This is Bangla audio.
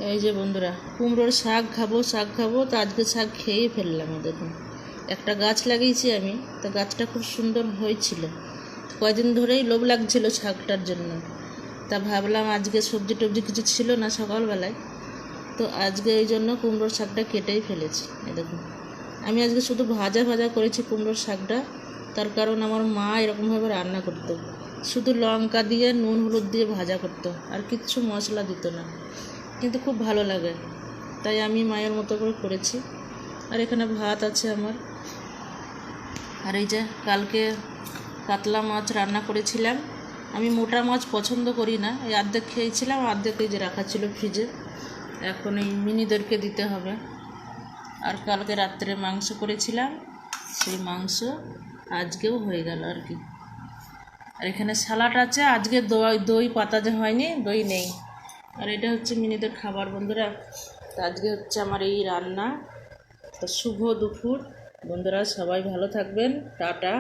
এই যে বন্ধুরা, কুমড়োর শাক খাবো তো আজকে শাক খেয়েই ফেললাম। দেখুন, একটা গাছ লাগিয়েছি আমি, তো গাছটা খুব সুন্দর হয়েছিল। কয়দিন ধরেই লোভ লাগছিল শাকটার জন্য, তা ভাবলাম আজকে সবজি টবজি কিছু ছিল না সকালবেলায়, তো আজকে এই জন্য কুমড়োর শাকটা কেটেই ফেলেছি। এই দেখুন, আমি আজকে শুধু ভাজা করেছি কুমড়োর শাকটা। তার কারণ আমার মা এরকমভাবে রান্না করতো, শুধু লঙ্কা দিয়ে নুন হলুদ দিয়ে ভাজা করতো, আর কিচ্ছু মশলা দিত না, কিন্তু খুব ভালো লাগে, তাই আমি মায়ের মতো করে করেছি। আর এখানে ভাত আছে আমার। আর এই যে কালকে কাতলা মাছ রান্না করেছিলাম। আমি মোটা মাছ পছন্দ করি না, এই অর্ধেক খেয়েছিলাম, অর্ধেক এই যে রাখা ছিল ফ্রিজে, এখন এই মিনিদেরকে দিতে হবে। আর কালকে রাত্রে মাংস করেছিলাম, সেই মাংস আজকেও হয়ে গেল আর কি। আর এখানে স্যালাড আছে, আজকে দই পাতা যে হয়নি, দই নেই। আর এটা হচ্ছে মিনিদের খাবার বন্ধুরা। তো আজকে হচ্ছে আমার এই রান্না। তো শুভ দুপুর বন্ধুরা, সবাই ভালো থাকবেন, টাটা।